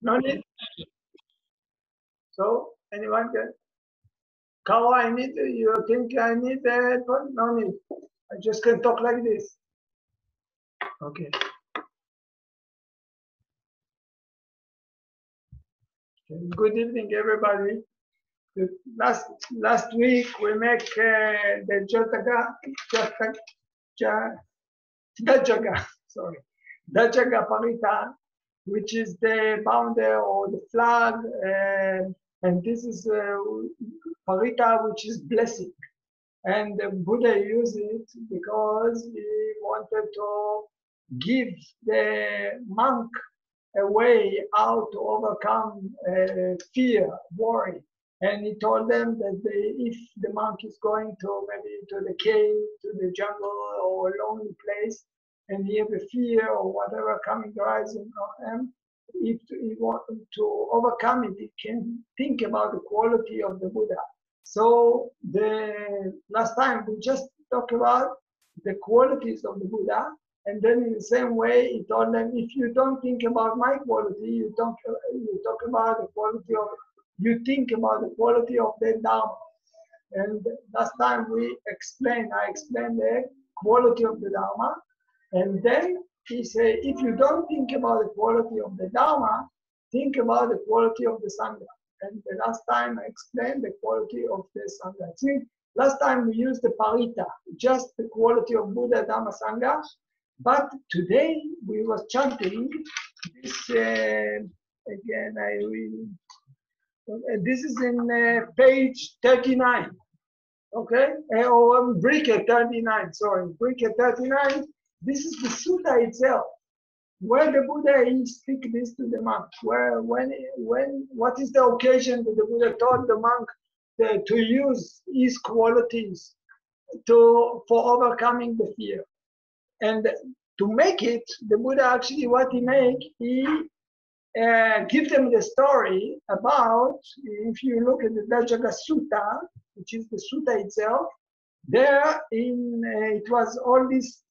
No need. So, anyone can? Kara, I need, you think I need a headphone? No need. I just can talk like this. Okay. Good evening, everybody. Last week we make the Dajaga Parita, which is the founder or the flag, and this is Parita, which is blessing. And the Buddha used it because he wanted to give the monk a way out to overcome fear, worry. And he told them that if the monk is going to maybe to the cave, to the jungle, or a lonely place, and he have a fear or whatever coming rising on him, if he wants to overcome it, he can think about the quality of the Buddha. So the last time we just talked about the qualities of the Buddha, and then in the same way, he told them, if you don't think about my quality, you talk about the quality of, you think about the quality of the Dharma. And last time I explained the quality of the Dharma, and then he said, if you don't think about the quality of the Dharma, think about the quality of the Sangha. And the last time I explained the quality of the Sangha. See, last time we used the Parita, just the quality of Buddha, Dhamma, Sangha. But today we were chanting this, again, this is in page 39, okay? Or briquet 39, sorry, briquet 39. This is the sutta itself, where the Buddha speak this to the monk. What is the occasion that the Buddha taught the monk to use his qualities for overcoming the fear? And to make it, the Buddha actually, what he make, he give them the story about, if you look at the Dajaga Sutta, which is the Sutta itself, there it was all this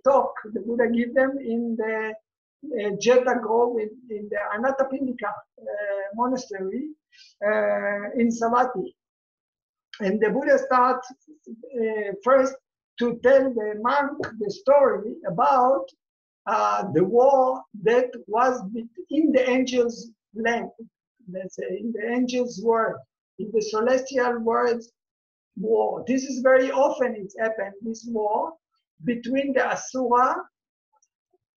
talk the Buddha give them in the Jeta Grove in the Anathapindika monastery in Savatthi. And the Buddha starts first to tell the monk the story about the war that was in the angels' land, let's say, in the angels' world, in the celestial world's war. This is very often it's happened, this war between the Asura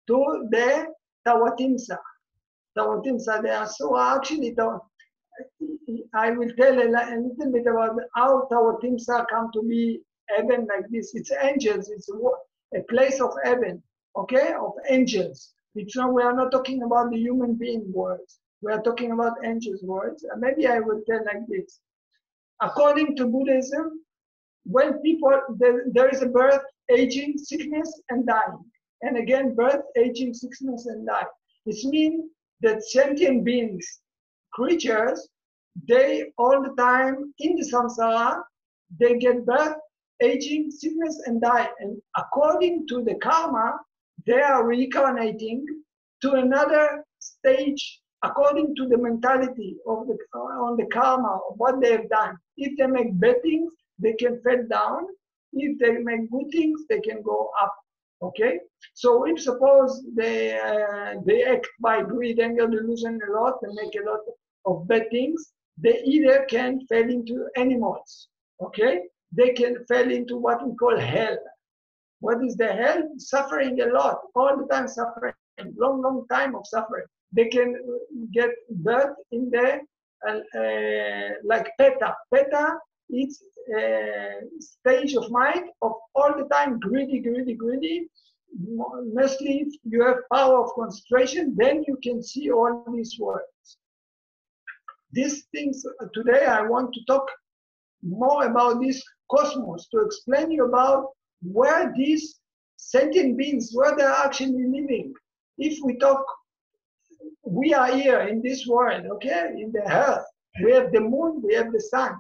to the Tawatimsa. Tawatimsa, the Asura actually don't. I will tell a little bit about how Tawatimsa come to be heaven like this. It's angels, it's a place of heaven, okay, of angels. It's not, we are not talking about the human being words. We are talking about angels words. And maybe I will tell like this. According to Buddhism, when people, there is a birth, aging, sickness, and dying. And again, birth, aging, sickness, and dying. It means that sentient beings, creatures, they all the time in the samsara, they get birth, aging, sickness, and die. And according to the karma, they are reincarnating to another stage according to the mentality of on the karma of what they have done. If they make bad things, they can fall down. If they make good things, they can go up. Okay? So if suppose they act by greed, anger, delusion a lot, and make a lot of bad things, they either can fall into animals. Okay? They can fall into what we call hell. What is the hell? Suffering a lot, all the time suffering, long time of suffering. They can get birth in the, like Peta. Peta is a stage of mind of all the time greedy. Mostly if you have power of concentration, then you can see all these words. These things, today I want to talk more about this cosmos, to explain you about where these sentient beings, where they're actually living. If we talk, we are here in this world, okay, in the earth. We have the moon, we have the sun.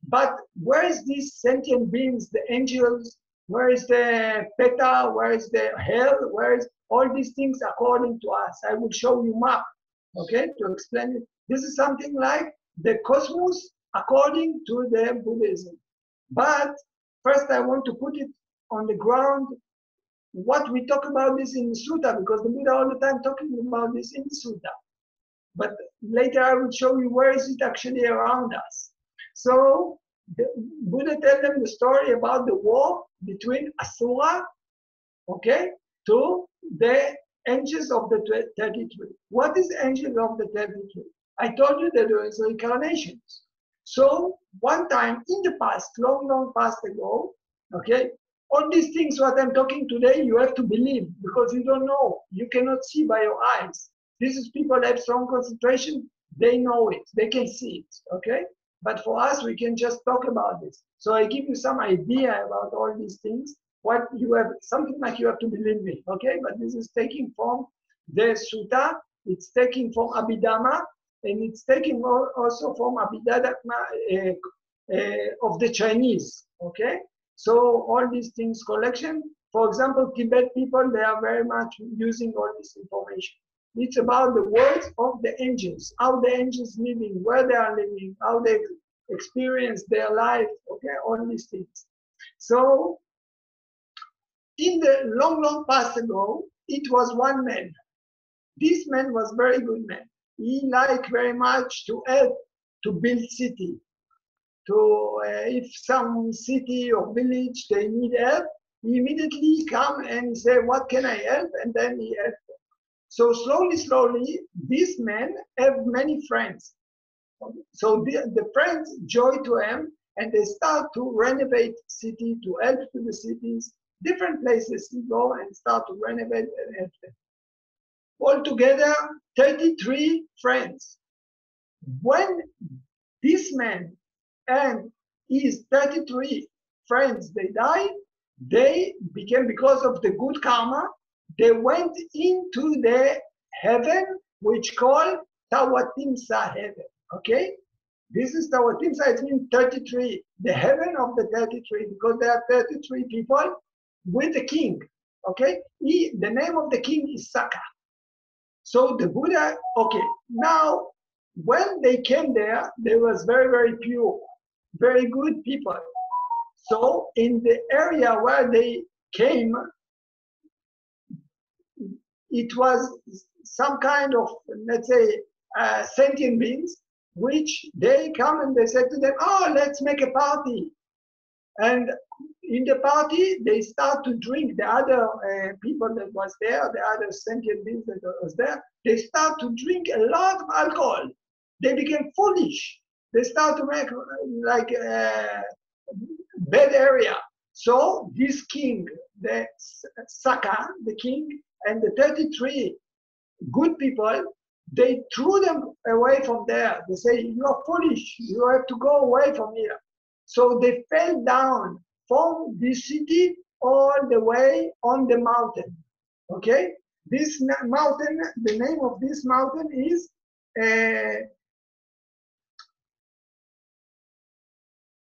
But where is these sentient beings, the angels? Where is the Peta? Where is the hell? Where is all these things according to us? I will show you map. Okay, to explain it. This is something like the cosmos according to the Buddhism. But first I want to put it on the ground what we talk about this in the Sutta, because the Buddha all the time talking about this in the Sutta. But later I will show you where is it actually around us. So the Buddha tells them the story about the war between Asura, okay, to the angels of the 33. What is angels of the 33? I told you that there is reincarnations. So one time in the past, long, long past ago, okay, all these things what I'm talking today, you have to believe because you don't know. You cannot see by your eyes. This is people have strong concentration. They know it. They can see it, okay? But for us, we can just talk about this. So I give you some idea about all these things. What you have, something like you have to believe me, okay? But this is taking from the Sutta. It's taking from Abhidhamma, and it's taking also from Abhidhamma of the Chinese, okay? So all these things collection. For example, Tibet people, they are very much using all this information. It's about the words of the angels, how the angels living, where they are living, how they experience their life, okay, all these things. So in the long, long past ago, it was one man. This man was very good man. He liked very much to help to build city. To if some city or village they need help, he immediately come and say, "What can I help?" And then he help. So slowly, slowly, this man have many friends. So the friends join to him, and they start to renovate city, to help to the cities, different places he go and start to renovate and help them. Altogether, 33 friends. When this man and his 33 friends, they died, they became, because of the good karma, they went into the heaven, which called Tawatimsa heaven, okay? This is Tawatimsa, it means 33, the heaven of the 33, because there are 33 people with the king, okay? The name of the king is Saka. So the Buddha, okay, now when they came there, they was very, very pure, very good people. So in the area where they came, it was some kind of, let's say, sentient beings, which they come and they said to them, "Oh, let's make a party." And in the party, they start to drink. The other people that was there, the other sentient beings that was there, they start to drink a lot of alcohol. They became foolish. They start to make like bad area. So this king, the Saka, the king, and the 33 good people, they threw them away from there. They say, "You are foolish. You have to go away from here." So they fell down from this city all the way on the mountain. Okay? This mountain, the name of this mountain is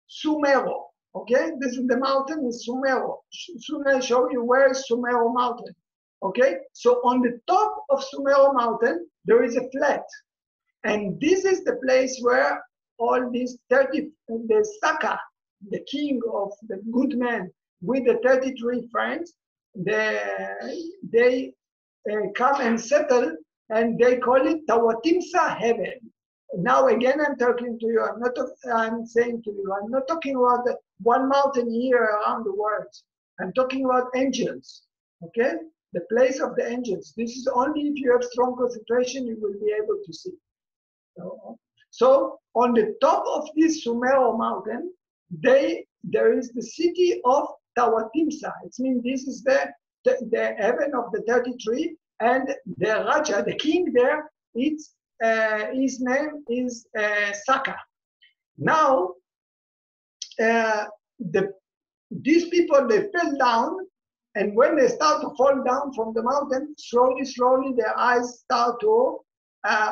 Sumeru. Okay? This is the mountain is Sumeru. Soon I'll show you where is Sumeru mountain. Okay? So on the top of Sumeru mountain, there is a flat. And this is the place where all these the Saka, the king of the good men, with the 33 friends, they come and settle, and they call it Tawatimsa heaven. Now again, I'm talking to you. I'm saying to you, I'm not talking about the one mountain here around the world. I'm talking about angels. Okay, the place of the angels. This is only if you have strong concentration, you will be able to see. So on the top of this Sumeru mountain, there is the city of Tawatimsa. It means this is the heaven of the 33, and the Raja, the king there, his name is Saka. Now, these people, they fell down, and when they start to fall down from the mountain, slowly, slowly, their eyes start to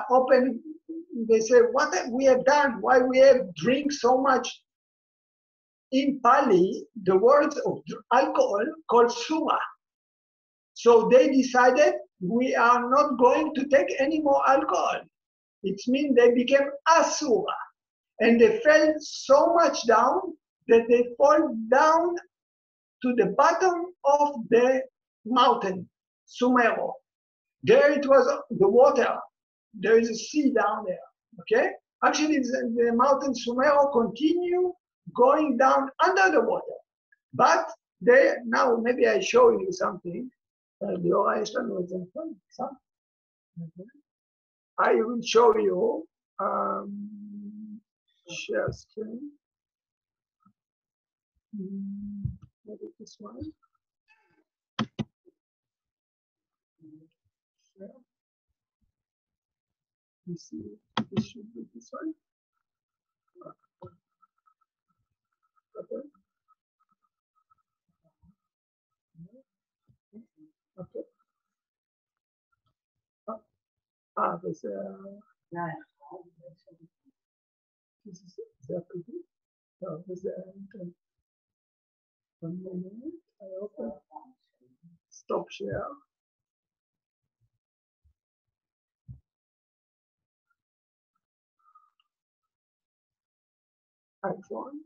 open. They say, "What we have done? Why we have drink so much?" In Pali, the words of alcohol called suma. So they decided we are not going to take any more alcohol. It means they became asura. And they fell so much down that they fall down to the bottom of the mountain, Sumeru. There it was the water. There is a sea down there. Okay? Actually, the mountain Sumeru continue going down under the water. But they, now maybe I show you something. I will show you. Share screen. Maybe this one. Share. You see, this should be this one. Okay. Okay. There's this is exactly. No, there's one moment. I open. Stop share. iPhone.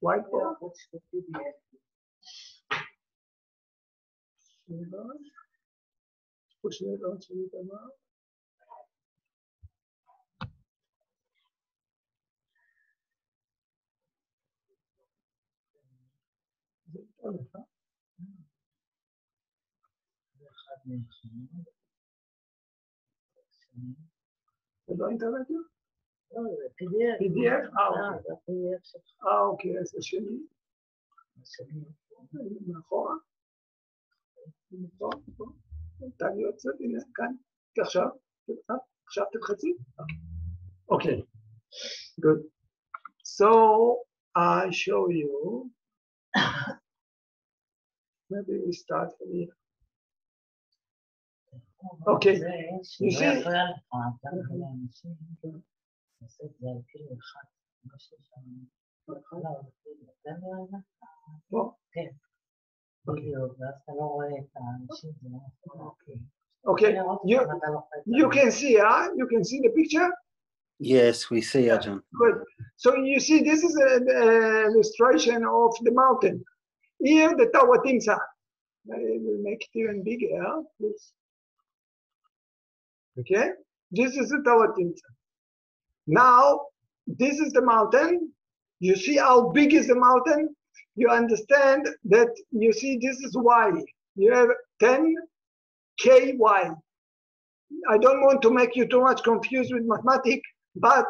Whiteboard. Push it onto the mouth. לא אינטרנט? לא, זה PDF. PDF? זה ה-PDF שלך. אוקיי, אז השני. מאחורה. תני יוצאת, הנה, כאן. עכשיו תלחצי. אוקיי, good. So, I show you. Maybe we start from here. Okay, you see? Okay, you can see, huh? You can see the picture? Yes, we see, Ajarn. Good. So you see, this is an illustration of the mountain. Here, the tower things are. I will make it even bigger, please. Okay, this is the tower things. Now, this is the mountain. You see how big is the mountain? You understand that, you see, this is y. You have 10 ky. I don't want to make you too much confused with mathematics, but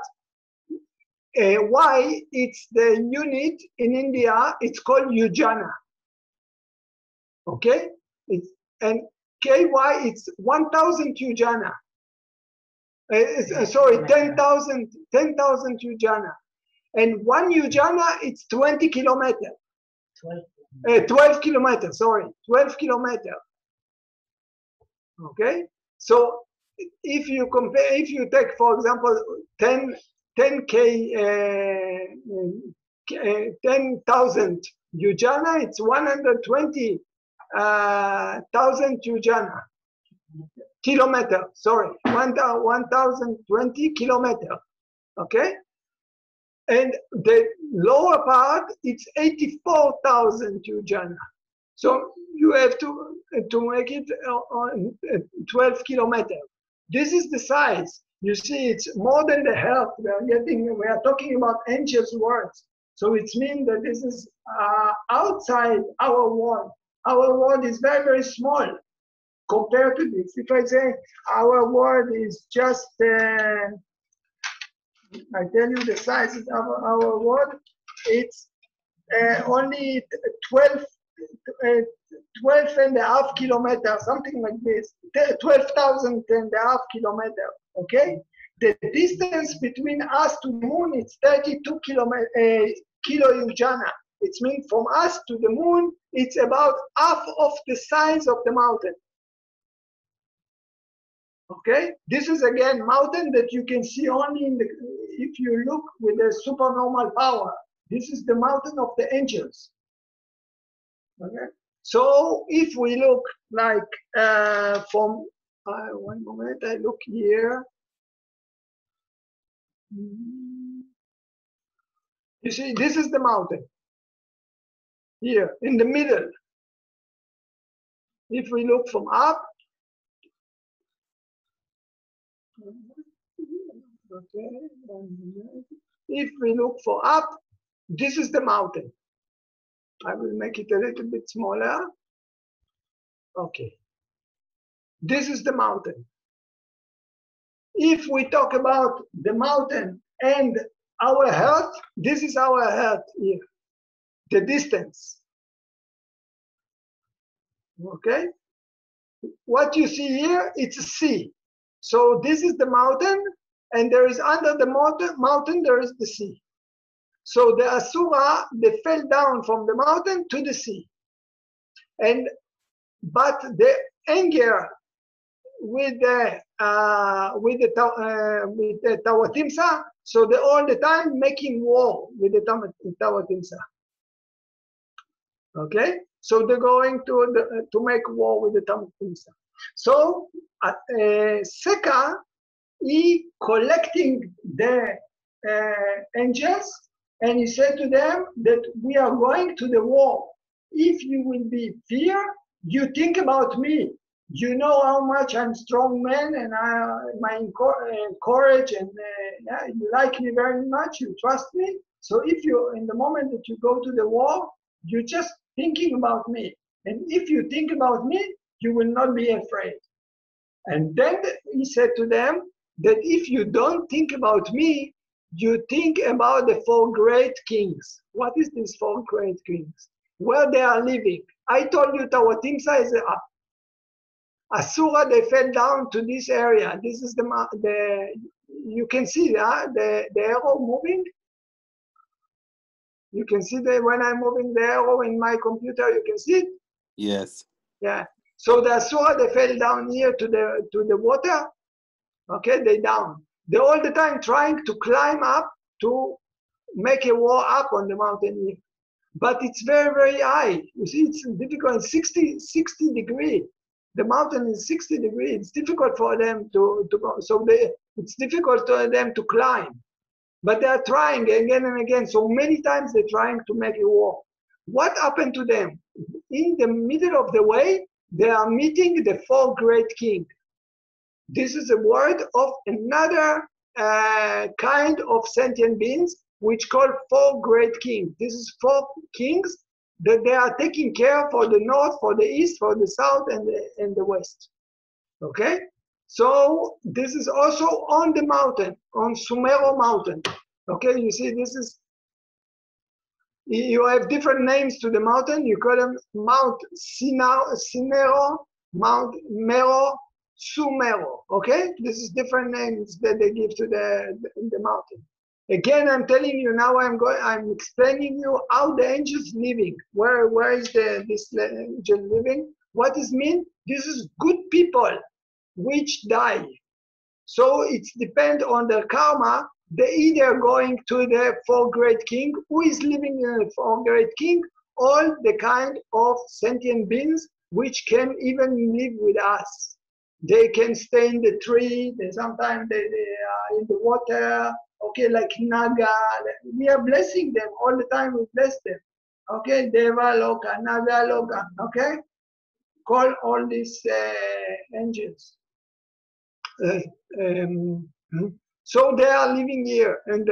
y, it's the unit in India, it's called yojana. Okay? And ky, it's 1,000 yojana. Sorry, 10,000 yojana. And 1 yojana, it's 20 kilometers. 12 kilometers, sorry, 12 kilometers. Okay? So if you compare, if you take, for example, 10,000 yojana, it's 120,000 yojana. Kilometer, sorry, 1,020 kilometers. Okay? And the lower part, it's 84,000 yojana. So you have to make it on 12 kilometers. This is the size. You see, it's more than the health. We are talking about angels' words. So it means that this is outside our world. Our world is very, very small compared to this. If I say our world is just, I tell you the size of our world, it's only 12 and a half kilometers, something like this, 12,000 and a half kilometers, okay? The distance between us to the moon is 32 kilo yojana. It means from us to the moon, it's about half of the size of the mountain. Okay, this is again mountain that you can see only in the, if you look with a supernormal power. This is the mountain of the angels. Okay, So if we look like from, one moment, I look here. You see, this is the mountain. Here, in the middle. If we look from up, okay, if we look for up, this is the mountain. I will make it a little bit smaller. Okay. This is the mountain. If we talk about the mountain and our heart, this is our heart here. The distance. Okay? What you see here, it's a sea. So this is the mountain, and there is under the mountain there is the sea. So the Asura, they fell down from the mountain to the sea. But the anger with the Tawatimsa, so they all the time making war with the Tawatimsa. Okay, so they're going to make war with the Tawatimsa. So Seka, he collecting the angels, and he said to them that we are going to the war. If you will be fear, you think about me. You know how much I'm strong man, and my courage, and yeah, you like me very much. You trust me. So if you, in the moment that you go to the war, you're just thinking about me. And if you think about me, you will not be afraid. And then he said to them that if you don't think about me, you think about the 4 great kings. What is these 4 great kings? Where they are living. I told you Tawatimsa is Asura, they fell down to this area. This is you can see the arrow moving. You can see when I'm moving the arrow in my computer, you can see it? Yes. Yeah. So the Asura, they fell down here to the water. Okay, they down. They're all the time trying to climb up to make a war up on the mountain here. But it's very, very high. You see, it's difficult, 60 degrees. The mountain is 60 degrees. It's difficult for them to go. So it's difficult for them to climb. But they are trying again and again. So many times they're trying to make a war. What happened to them? In the middle of the way, they are meeting the 4 great kings. This is a word of another kind of sentient beings, which called 4 great kings. This is 4 kings that they are taking care for the north, for the east, for the south, and the west. Okay? So this is also on the mountain, on Sineru mountain. Okay, you see this is, you have different names to the mountain. You call them Mount Sineru, Mount Mero, Sineru. Okay, this is different names that they give to the mountain. Again, I'm telling you now. I'm explaining you how the angels living. Where is this angel living? What does mean? This is good people which die. So it's depend on their karma. They either going to the 4 great king, who is living in the 4 great king, all the kind of sentient beings which can even live with us. They can stay in the tree. Sometimes they are in the water. Okay, like Naga. We are blessing them all the time. We bless them. Okay, Deva Loka, Naga Loka. Okay, call all these angels. So they are living here, and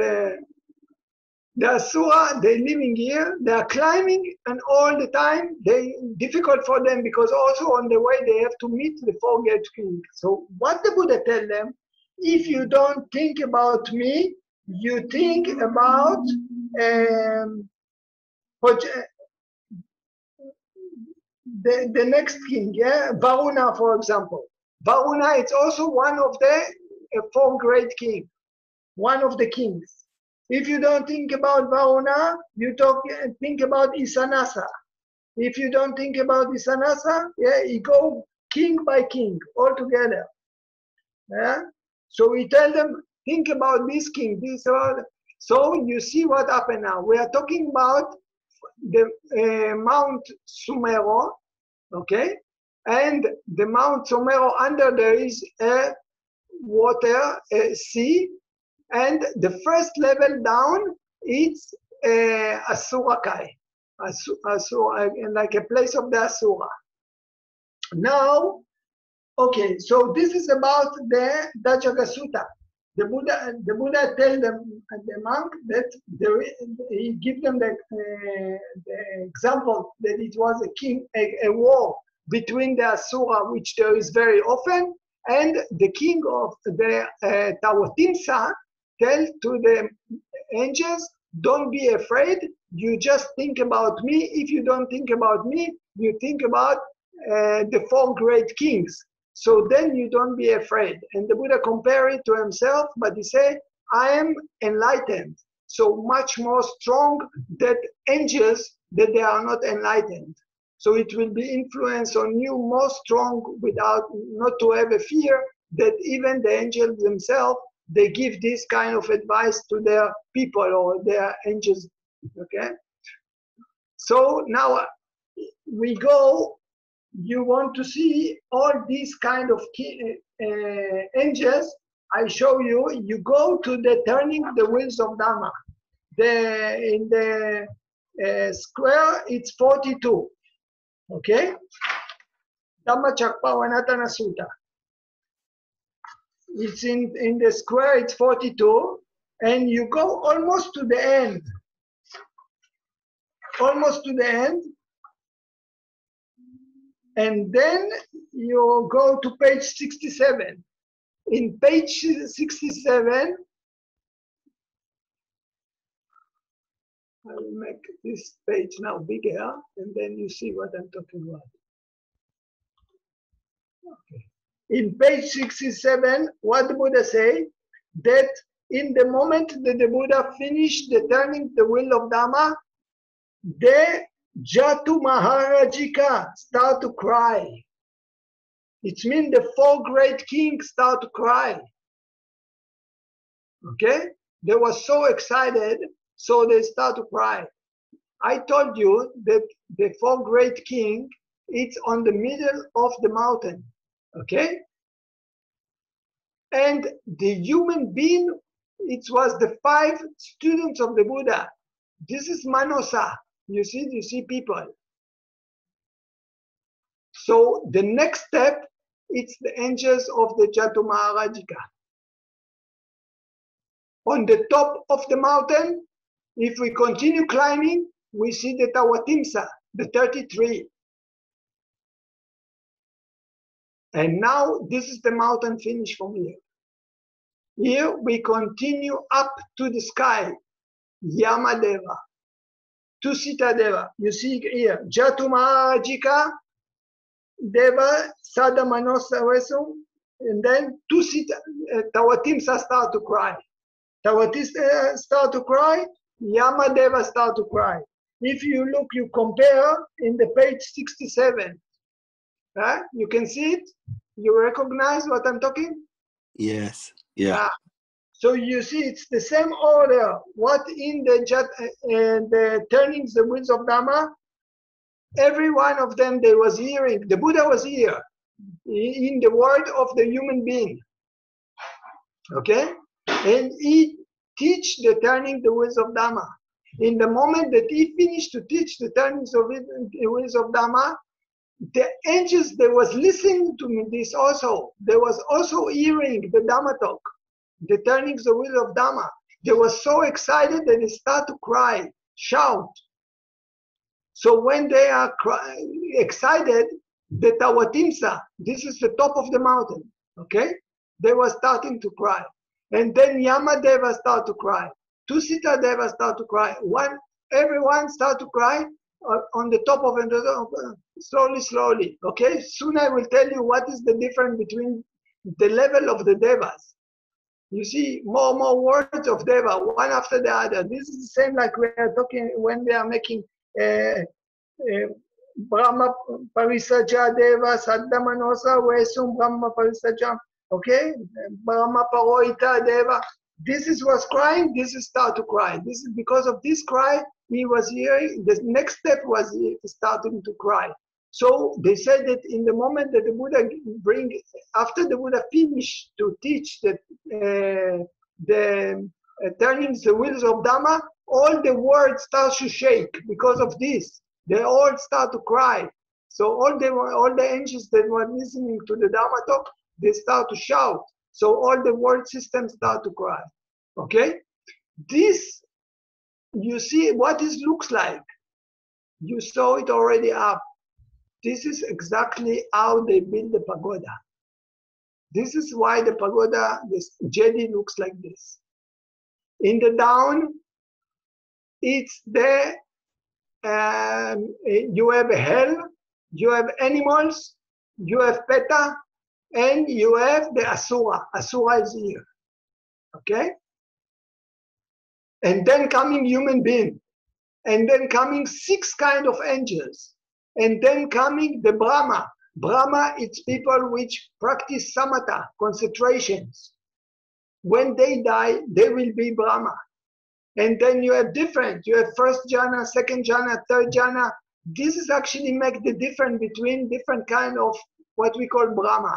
the Asura, they living here, they are climbing, and all the time, difficult for them, because also on the way, they have to meet the 4 great kings. So what the Buddha tell them, if you don't think about me, you think about the next king, yeah? Varuna, for example. Varuna, it's also one of the 4 great kings, one of the kings. If you don't think about Varuna, you think about Isanasa. If you don't think about Isanasa, yeah, you go king by king all together. Yeah? So we tell them, think about this king, this one. So you see what happened now. We are talking about the Mount Sineru, okay? And the Mount Somero under there is a water, a sea, and the first level down, it's Asura Kai, Asura, like a place of the Asura. Now, okay, so this is about the Dajjaga Sutta. The Buddha tell them, the monk, that he give them the example that it was a war between the Asura, which there is very often, and the king of the Tawatimsa tell to the angels, don't be afraid, you just think about me. If you don't think about me, you think about the four great kings. So then you don't be afraid. And the Buddha compare it to himself, but he say, I am enlightened, so much more strong than angels, that they are not enlightened. So it will be influence on you more strong, without not to have a fear, that even the angels themselves, they give this kind of advice to their people or their angels, okay? So now we go, you want to see all these kind of angels, I show you, you go to the turning the wheels of Dhamma. In the square, it's 42, okay? Dhammatalk Sutta. It's in the square, it's 42, and you go almost to the end. Almost to the end. And then you go to page 67. In page 67, I will make this page now bigger, and then you see what I'm talking about. Okay. In page 67, what the Buddha say, that in the moment that the Buddha finished the turning the wheel of Dhamma, the Jatu Maharajika start to cry. It means the four great kings start to cry. Okay? They were so excited, so they start to cry. I told you that the four great kings, it's on the middle of the mountain. Okay? And the human being, it was the 5 students of the Buddha. This is Manosa. You see people. So the next step, it's the angels of the Jatu Maharajika. On the top of the mountain, if we continue climbing, we see the Tawatimsa, the 33. And now this is the mountain finish from here. Here we continue up to the sky, Yamadeva, Tusita Deva. You see here, Jatu Maharajika, Deva, Sada Manosa Vesum, and then Tusita, Tawatimsa start to cry. Tawatimsa start to cry, Yamadeva start to cry. If you look, you compare in the page 67. You can see it? You recognize what I'm talking? Yes. Yeah. So you see, it's the same order. What in the turnings the wheels of Dhamma, every one of them they was hearing. The Buddha was here in the word of the human being. Okay? And he teach the turning the wheels of Dhamma. In the moment that he finished to teach the turnings of the wheels of Dhamma, the angels, they was listening to me this also. They was also hearing the Dhammatalk, the turnings the wheel of Dhamma. They were so excited that they start to cry, shout. So when they are excited, the Tawatimsa, this is the top of the mountain, okay? They were starting to cry. And then Yamadeva start to cry. Tusita Deva start to cry. Everyone start to cry on the top of it, slowly, okay? Soon I will tell you what is the difference between the level of the Devas. You see more words of Deva, one after the other. This is the same like we are talking when we are making Brahma Parisaja Deva, Saddha Manosa, Vesum Brahma Parisaja, okay? Brahma Paroita Deva. This is was crying, this is start to cry. This is because of this cry, he was hearing, the next step was starting to cry. So they said that in the moment that the Buddha after the Buddha finished to teach that the turning the wheels of Dhamma, all the world starts to shake because of this. They all start to cry. So all the angels that were listening to the Dhammatalk, they start to shout. So all the world systems start to cry. Okay? This, you see what this looks like. You saw it already up. This is exactly how they build the pagoda. This is why the pagoda, this jedi looks like this. In the down, it's the, you have hell, you have animals, you have peta, and you have the asura. Asura is here. Okay? And then coming human being. And then coming 6 kind of angels. And then coming the Brahma. Brahma, it's people which practice samatha, concentrations. When they die, they will be Brahma. And then you have different. You have first jhana, second jhana, third jhana. This is actually make the difference between different kind of what we call Brahma.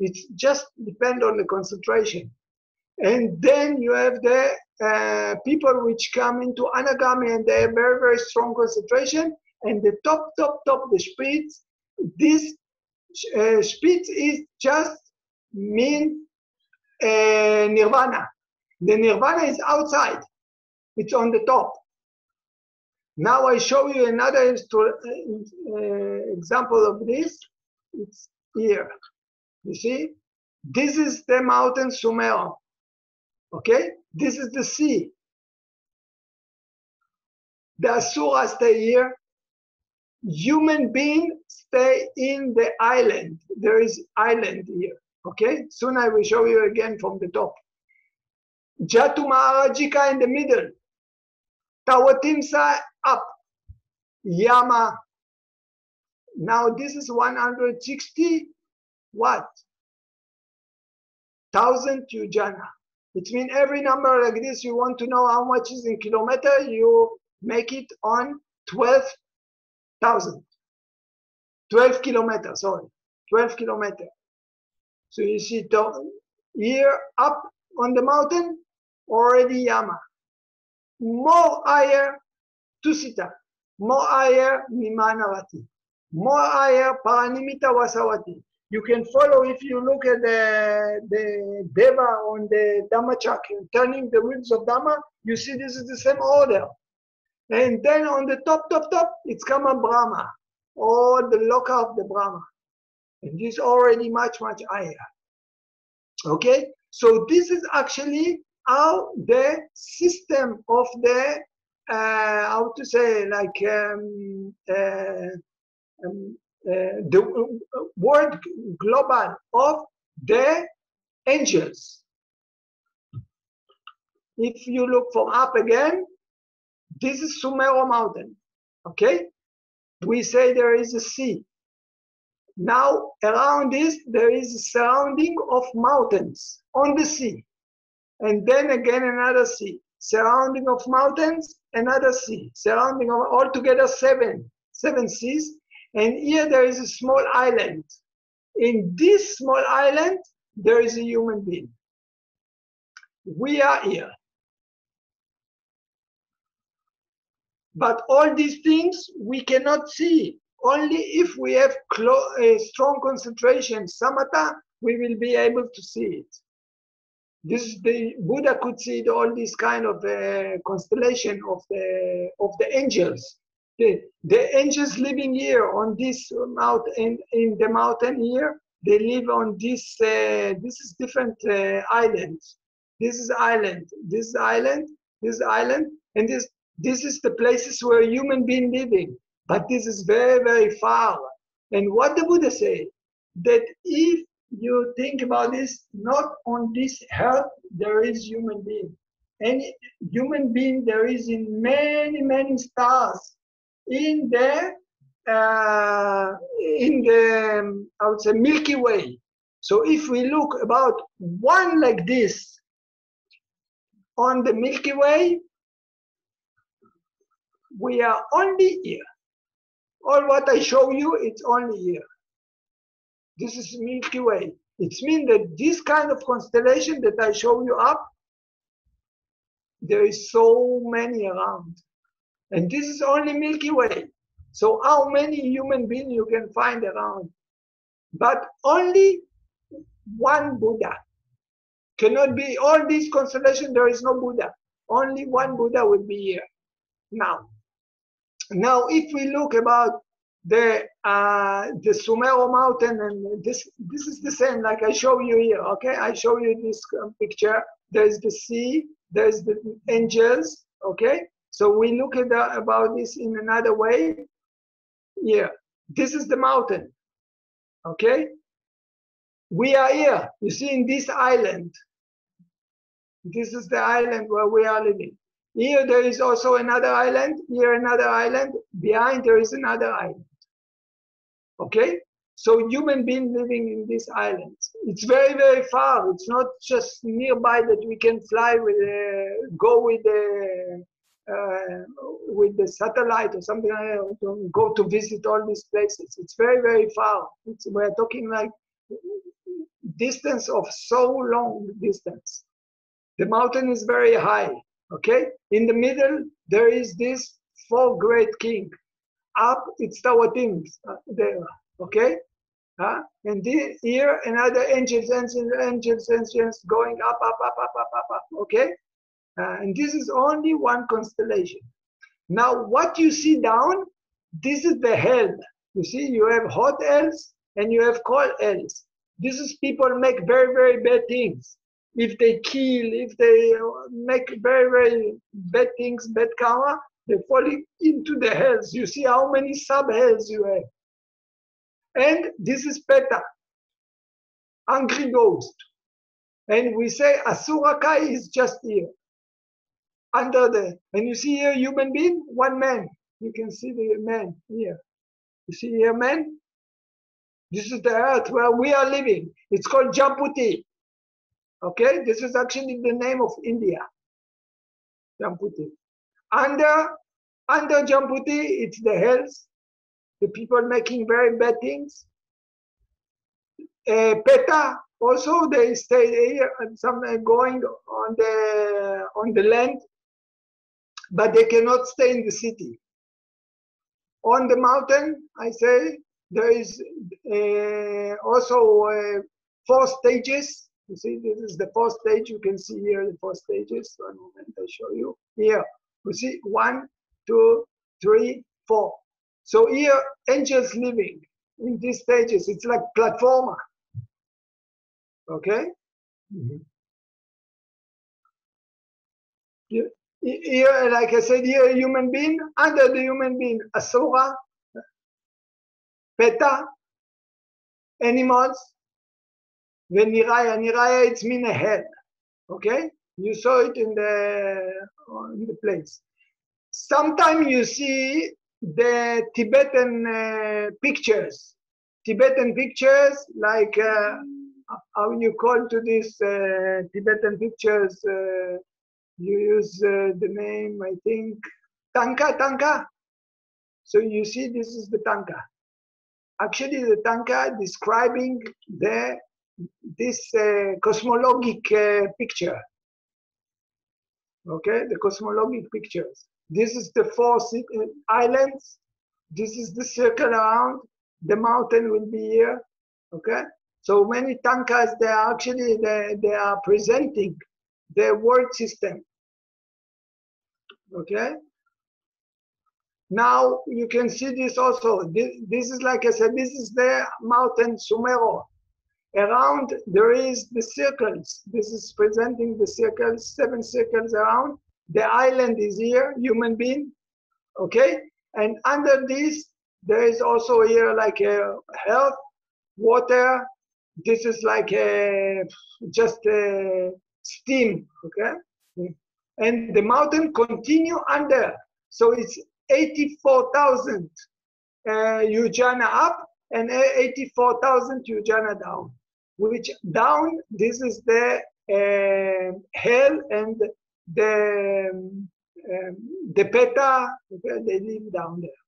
It's just depend on the concentration. And then you have the people which come into anagami and they have very, very strong concentration. And the top, the spitz, this spitz is just mean nirvana. The nirvana is outside. It's on the top. Now I show you another example of this. It's here. You see? This is the mountain Sumeru. Okay? This is the sea. The Asura stay here. Human beings stay in the island. There is island here. Okay? Soon I will show you again from the top. Jatu Maharajika in the middle. Tawatimsa up. Yama. Now this is 160 what? 1,000 yojana. It means every number like this, you want to know how much is in kilometer, you make it on 12,000. 12 kilometers, sorry. 12 kilometers. So you see here up on the mountain, already Yama. More higher, Tusita. More higher, Mimanavati. More higher, Paranimita Vasavati. You can follow if you look at the Deva on the Dhammatalk, turning the wheels of Dhamma, you see this is the same order. And then on the top, it's Kama Brahma, or the loka of the Brahma. And this is already much, much higher. Okay? So this is actually how the system of the, how to say, like, the word global of the angels. If you look from up again, this is Sumeru mountain. Okay? We say there is a sea. Now around this there is a surrounding of mountains on the sea. And then again another sea. Surrounding of mountains, another sea. Surrounding of altogether seven seas. And here there is a small island. In this small island, there is a human being. We are here. But all these things we cannot see. Only if we have a strong concentration, samatha, we will be able to see it. The Buddha could see all this kind of constellation of the angels. The angels living here on this mountain, in the mountain here, they live on this. This is different islands. This is island. This is island. This is island, and this is the places where human being living. But this is very, very far. And what the Buddha say, that if you think about this, not on this earth there is human being. Any human being there is in many, many stars. In the I would say Milky Way. So if we look about one like this on the Milky Way, we are only here. All what I show you, it's only here. This is Milky Way. It means that this kind of constellation that I show you up, there is so many around. And this is only Milky Way. So how many human beings you can find around? But only one Buddha. Cannot be all these constellations, there is no Buddha. Only one Buddha will be here. Now if we look about the Sumeru mountain, and this is the same like I show you here, okay? I show you this picture. There's the sea, there's the angels, okay? So we look at about this in another way. Here, this is the mountain, okay? We are here, you see, in this island. This is the island where we are living. Here there is also another island, here another island, behind there is another island. Okay? So human beings living in these islands. It's very, very far. It's not just nearby that we can fly with, go with the satellite or something like that, to go to visit all these places. It's very, very far. We're talking like distance of so long distance. The mountain is very high, okay? In the middle, there is this 4 great king. Up, it's Tawatim there, okay? And here, another angels going up, okay? And this is only one constellation. Now, what you see down, this is the hell. You see, you have hot hells and you have cold hells. This is people make very, very bad things. If they kill, if they make very, very bad things, bad karma, they fall into the hells. You see how many sub-hells you have. And this is Peta, angry ghost. And we say Asurakai is just here, under the, and you see here human being, one man. You can see the man here. You see here man? This is the earth where we are living. It's called Jamputi. Okay, this is actually the name of India. Jamputi. Under Jamputi, it's the hells, the people making very bad things. Peta, also they stay here, some going on the land, but they cannot stay in the city. On the mountain, I say, there is also 4 stages. You see, this is the 4th stage. You can see here the 4 stages. One moment, I show you. Here, you see 1, 2, 3, 4. So here, angels living in these stages. It's like platformer. Okay? Here, like I said, here, a human being. Under the human being, Asura, Peta, animals. Niraya, it's mean a hell. Okay? You saw it in the place. Sometimes you see the Tibetan pictures. Tibetan pictures, like how you call to this Tibetan pictures, you use the name, I think, Tanka. So you see this is the Tanka. Actually the Tanka describing this cosmologic picture. Okay, the cosmologic pictures. This is the 4 islands. This is the circle around. The mountain will be here. Okay, so many tankas, they are actually they are presenting their world system. Okay. Now you can see this also. This is, like I said, this is the mountain Sumeru. Around there is the circles. This is presenting the circles, 7 circles around. The island is here, human being, okay? And under this, there is also here like a health, water. This is like just steam, okay? And the mountain continue under. So it's 84,000 yojana up and 84,000 yojana down. Which down, this is the hell and the Peta, okay, they live down there.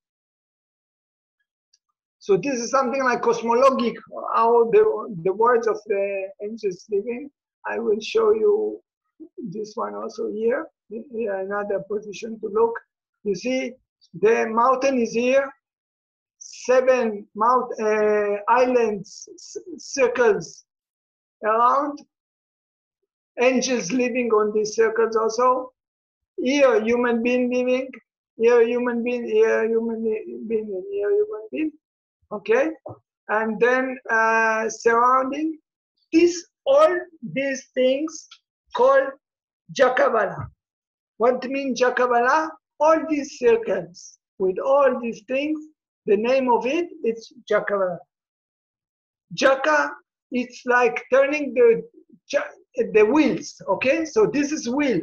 So this is something like cosmologic, how the words of the angels living. I will show you this one also here. Here another position to look. You see, the mountain is here. 7 islands, circles around. Angels living on these circles also. Here, human being living. Here, human being. Here, human being. Here, human being. Okay, and then surrounding all these things called Jakabala. What means Jakabala? All these circles with all these things, the name of it, it's Jakabala. Jaka, it's like turning the wheels, okay? So this is wheel.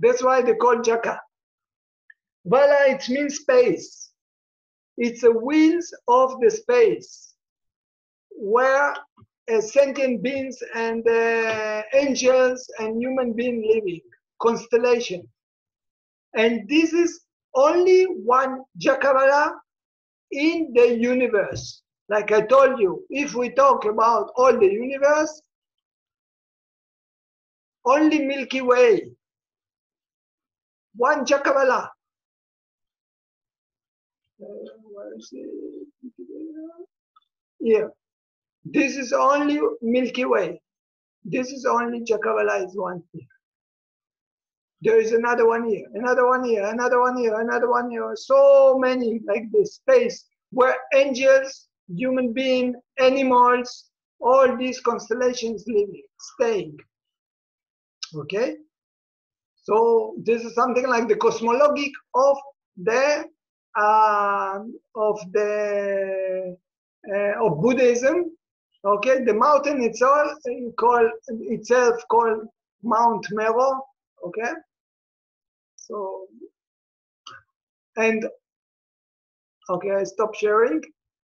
That's why they call Jaka. Bala, it means space. It's the wheels of the space where sentient beings and angels and human beings living, constellation. And this is only one Jakabala in the universe. Like I told you, if we talk about all the universe, only Milky Way, one Jakabala. Where is it? Here. This is only Milky Way. This is only Jakabala is one here. There is another one here, another one here, another one here, another one here. So many like this space where angels, human beings, animals, all these constellations living, staying. Okay? So this is something like the cosmologic of Buddhism. Okay, the mountain itself called Mount Meru. Okay, so and okay, I stop sharing.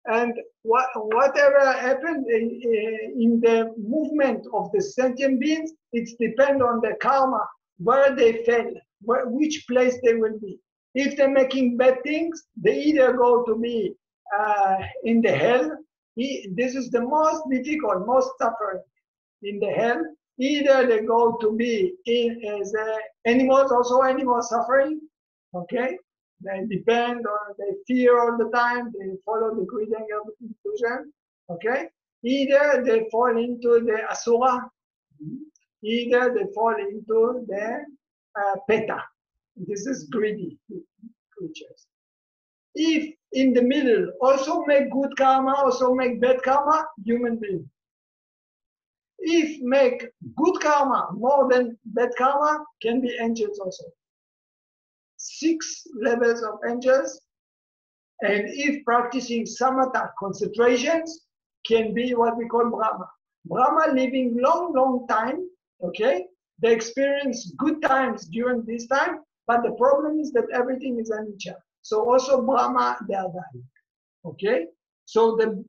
And whatever happened in the movement of the sentient beings, it depends on the karma, where they fell, which place they will be. If they're making bad things, they either go to be in the hell. This is the most difficult, most suffering in the hell. Either they go to be as animals, also animals suffering. Okay, they depend on, they fear all the time. They follow the greed, anger, confusion. Okay, either they fall into the asura, either they fall into the peta. This is greedy creatures. If in the middle, also make good karma, also make bad karma, human being. If make good karma more than bad karma, can be angels also. 6 levels of angels. And if practicing samatha concentrations, can be what we call Brahma. Brahma living long time, okay? They experience good times during this time, but the problem is that everything is anicca. So also Brahma, they are dying, okay? So the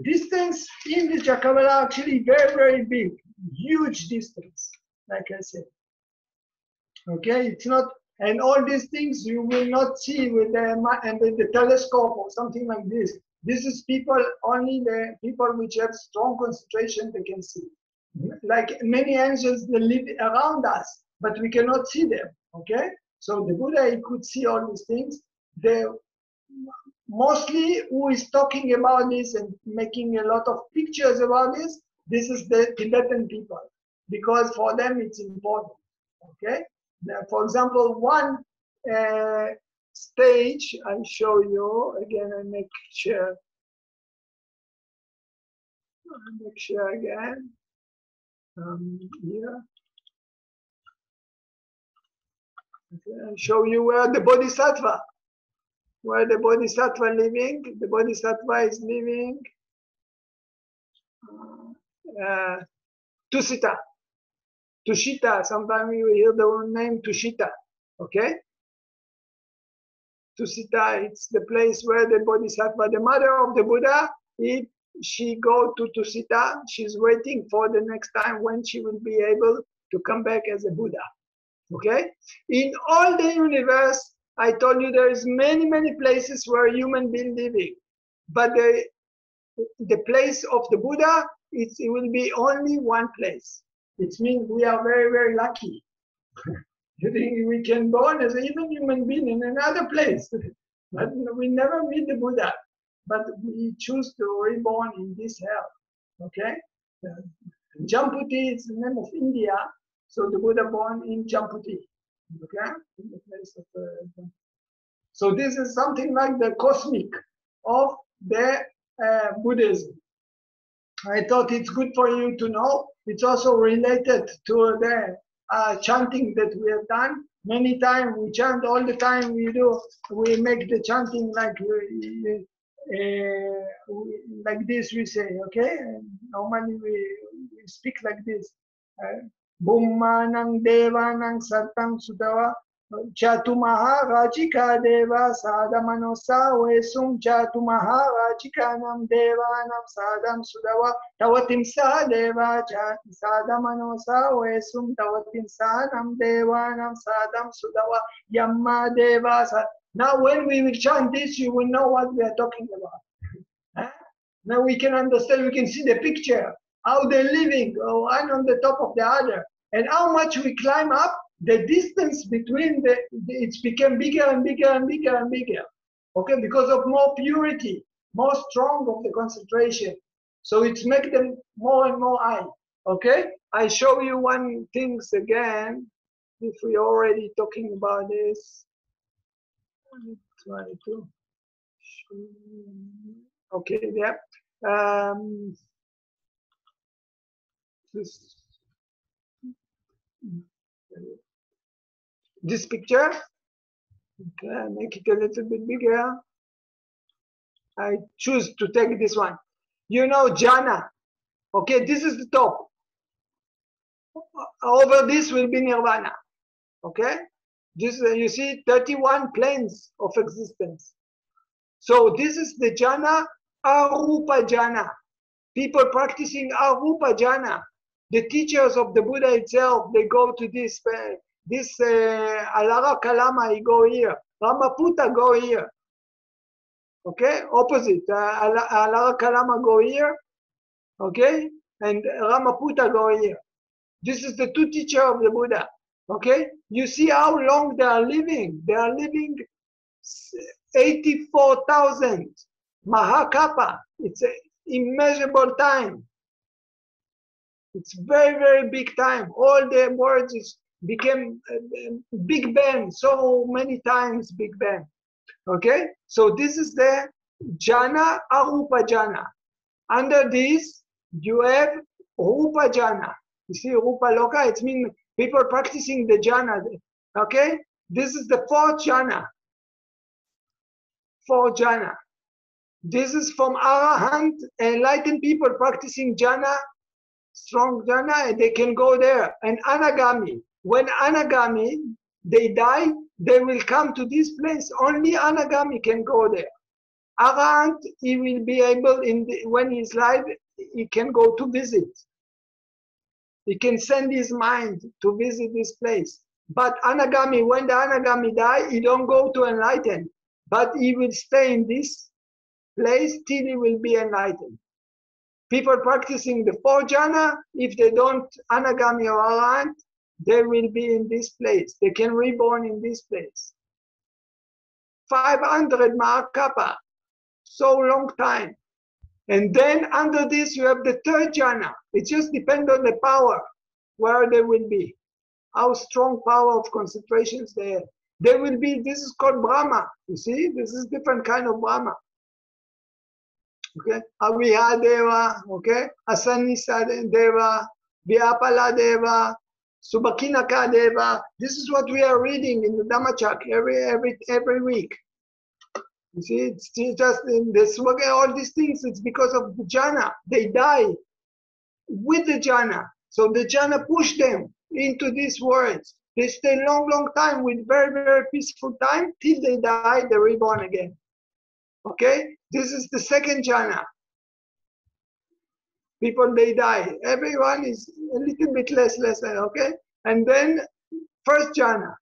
distance in the Jakabala actually very big, huge distance, like I said. Okay, it's not, and all these things you will not see with the telescope or something like this. This is only the people which have strong concentration they can see. Like many angels, they live around us, but we cannot see them, okay? So the Buddha, he could see all these things. Mostly who is talking about this and making a lot of pictures about this is the Tibetan people, because for them it's important, okay? Now, for example, one stage, I show you, again, I make share again, here. Okay, I show you where the Bodhisattva living. The Bodhisattva is living Tusita. Tushita, sometimes you hear the name Tushita, okay? Tusita, it's the place where the Bodhisattva, the mother of the Buddha, if she go to Tusita, she's waiting for the next time when she will be able to come back as a Buddha, okay? In all the universe, I told you there is many places where human being living. but the place of the Buddha, it will be only one place. It means we are very, very lucky. You think we can born as even human being in another place, but we never meet the Buddha. But we choose to reborn in this hell. Okay, Jamputi is the name of India, so the Buddha born in Jamputi. Okay, in the place of. So this is something like the cosmic of the Buddhism. I thought it's good for you to know. It's also related to the chanting that we have done. Many times we chant all the time. We make the chanting like this. We say, okay. Normally we speak like this. Bummanang devanang satam sudava. Chatumaha Rajika Deva Sadamanosa Vesum Chatumaha Rajikanam Devanam Sadam Sudava Tavatim Sa Deva Sadamanosa Vesum Tavatim Sanam Devanam Sadam Sudava Yamma Deva. Now when we will chant this, you will know what we are talking about. Now we can understand, we can see the picture, how they're living, one on the top of the other, and how much we climb up. The distance between it's become bigger and bigger and bigger and bigger, okay, because of more purity, more strong of the concentration. So it's make them more and more high, okay? I show you one things again, if we already talking about this. Try to, okay, yeah. This picture, okay, make it a little bit bigger. I choose to take this one. You know jhana, okay, this is the top. Over this will be nirvana, okay? This you see 31 planes of existence. So this is the jhana, arupa jhana. People practicing arupa jhana. The teachers of the Buddha itself, they go to this Alara Kalama, he go here. Ramaputta go here. Okay, opposite. Alara Kalama go here. Okay, and Ramaputta go here. This is the two teachers of the Buddha. Okay, you see how long they are living. They are living 84,000 Mahakapa. It's an immeasurable time. It's very, very big time. All the words became Big Bang, so many times Big Bang. Okay, so this is the jhana, arupa jhana. Under this, you have rupa jhana. You see, rupa loka, it means people practicing the jhana. Okay, this is the fourth jhana. Fourth jhana. This is from arahant, enlightened people practicing jhana, strong jhana, and they can go there. And anagami. When anagami, they die, they will come to this place. Only anagami can go there. Arahant, he will be able, when he's alive, he can go to visit. He can send his mind to visit this place. But anagami, when the anagami die, he don't go to enlighten. But he will stay in this place till he will be enlightened. People practicing the four jhana, if they don't anagami or arahant, they will be in this place. They can reborn in this place. 500 Mahakapa, so long time. And then under this, you have the third jhana. It just depends on the power, where they will be, how strong power of concentrations they have. They will be, this is called Brahma. You see, this is different kind of Brahma. Okay, Aviha Deva, okay, Asanisa Deva, Vyapala Deva, Subhakinaka Deva. This is what we are reading in the Dhammatalk every week. You see, it's just in this, all these things, it's because of the jhana. They die with the jhana. So the jhana push them into these words. They stay long, long time with very, very peaceful time till they die, they're reborn again. Okay? This is the second jhana. People, they die. Everyone is a little bit less, okay? And then first jhana.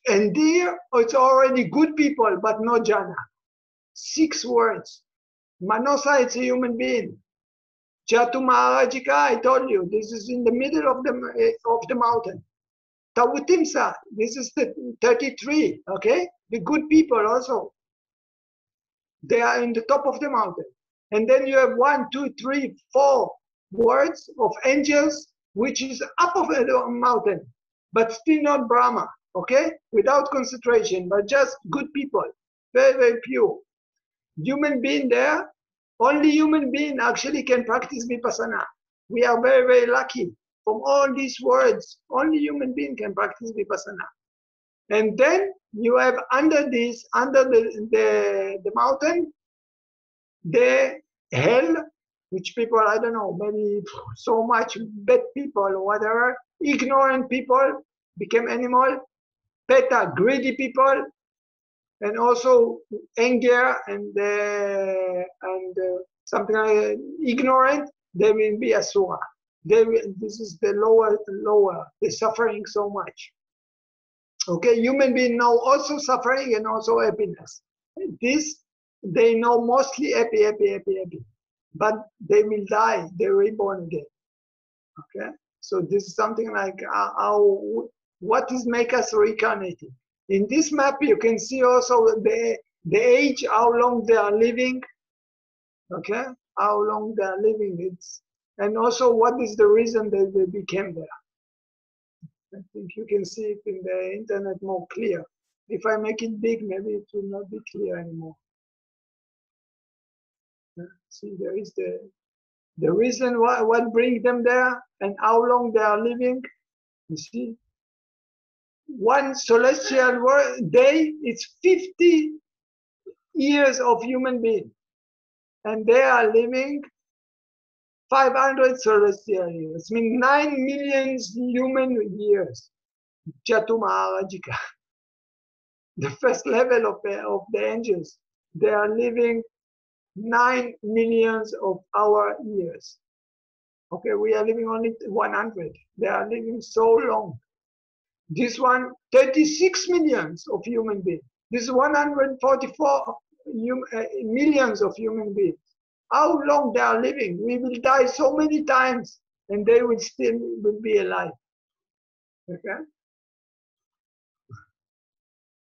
And there, it's already good people, but no jhana. 6 words. Manosa, it's a human being. Chatu Maharajika, I told you, this is in the middle of the mountain. Tavutimsa, this is the 33, okay? The good people also. They are in the top of the mountain. And then you have 1, 2, 3, 4 words of angels, which is up of the mountain, but still not Brahma, okay? Without concentration, but just good people, very, very pure. Human being there, only human being actually can practice Vipassana. We are very, very lucky. From all these words, only human being can practice Vipassana. And then you have under the mountain, the hell, which people, I don't know, maybe so much bad people or whatever, ignorant people became animal, peta, greedy people, and also anger and something like ignorant, they will be asura. This is the lower, they're suffering so much. Okay, human beings know also suffering and also happiness. This, they know mostly happy. But they will die, they're reborn again. Okay, so this is something like what is make us reincarnating. In this map, you can see also the age, how long they are living. Okay, how long they are living. And also what is the reason that they became there. I think you can see it in the internet more clear. If I make it big, maybe it will not be clear anymore. See, there is the reason what brings them there and how long they are living. You see, one celestial day is 50 years of human being, and they are living 500 celestial years. I mean 9 million human years. Chatu Maharajika, the first level of the angels, they are living 9 millions of our years. Okay, we are living only 100. They are living so long. This one, 36 millions of human beings. This is 144 millions of human beings. How long they are living? We will die so many times, and they will still be alive. Okay.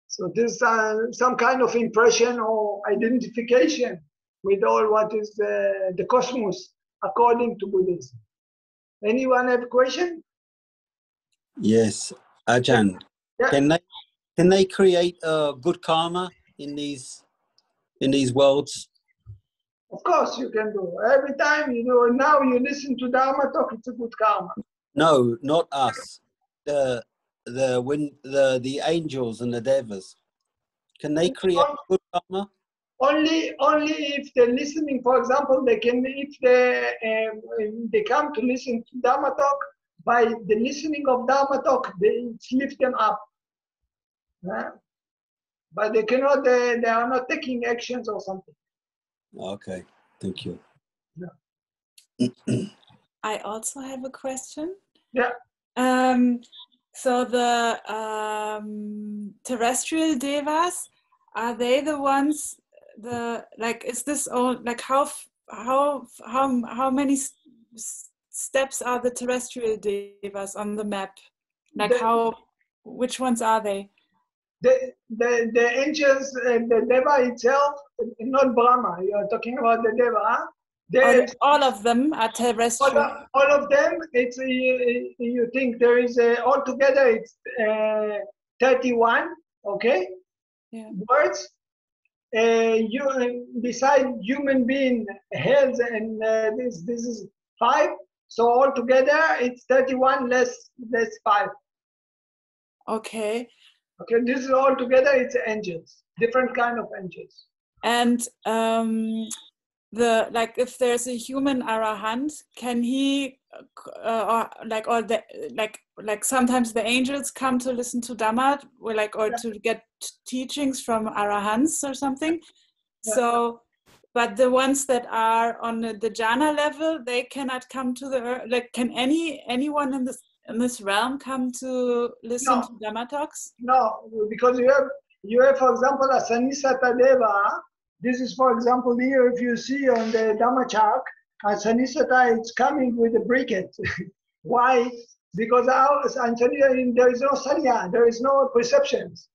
So this is some kind of impression or identification with all what is the cosmos according to Buddhism. Anyone have a question? Yes, Ajarn. Yeah. Can they create good karma in these worlds? Of course you can do. Every time now you listen to Dhammatalk, it's a good karma. No, not us. The angels and the devas. Can they create good karma? Only if they're listening. For example, they can, if they come to listen to Dhammatalk, by the listening of Dhammatalk, they lift them up. But they cannot. They are not taking actions or something. Okay, thank you. Yeah. I also have a question. Yeah. So the terrestrial devas, are they the ones? Is this all like how many steps are the terrestrial devas on the map? Like which ones are they? The angels and the deva itself, not Brahma. You are talking about the deva. All of them are terrestrial. All of them. It's you think there is altogether it's 31. Okay. Yeah. Words. You beside human being, health, and this is 5. So altogether it's 31 less 5. Okay. Okay, this is all together. It's angels, different kind of angels. And if there's a human arahant, can he sometimes the angels come to listen to Dhamma or to get teachings from arahants or something. Yeah. So, but the ones that are on the jhana level, they cannot come to the earth. Like, can anyone in this realm come to listen to Dhamma talks? No, because you have, for example, a Sanisata Deva. This is, for example, here, if you see on the Dhammatalk, Sanisata, it's coming with a briquette. Why? Because there is no sanya, there is no perceptions.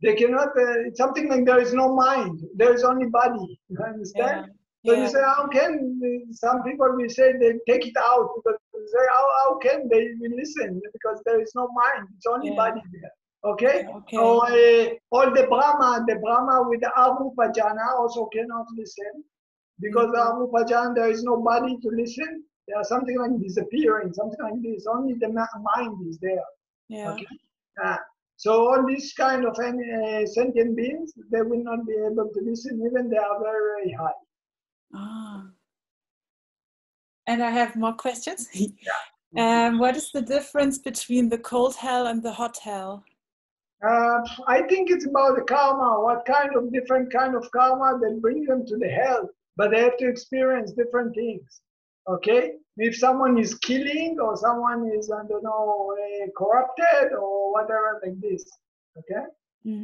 They cannot, it's something like there is no mind, there is only body. You understand? So you say, how can, some people will say they take it out, because they say, how can they listen? Because there is no mind, it's only body there. Okay? So all the Brahma with the Arupajana also cannot listen, because the Arupajana, there is no body to listen. There's something like disappearing, something like this. Only the mind is there. Yeah. Okay? So all these kind of sentient beings, they will not be able to listen, even they are very, very high. Ah. And I have more questions. What is the difference between the cold hell and the hot hell? I think it's about the karma, what kind of different kind of karma that bring them to the hell, but they have to experience different things. Okay? If someone is killing or someone is, I don't know, corrupted or whatever like this. Okay?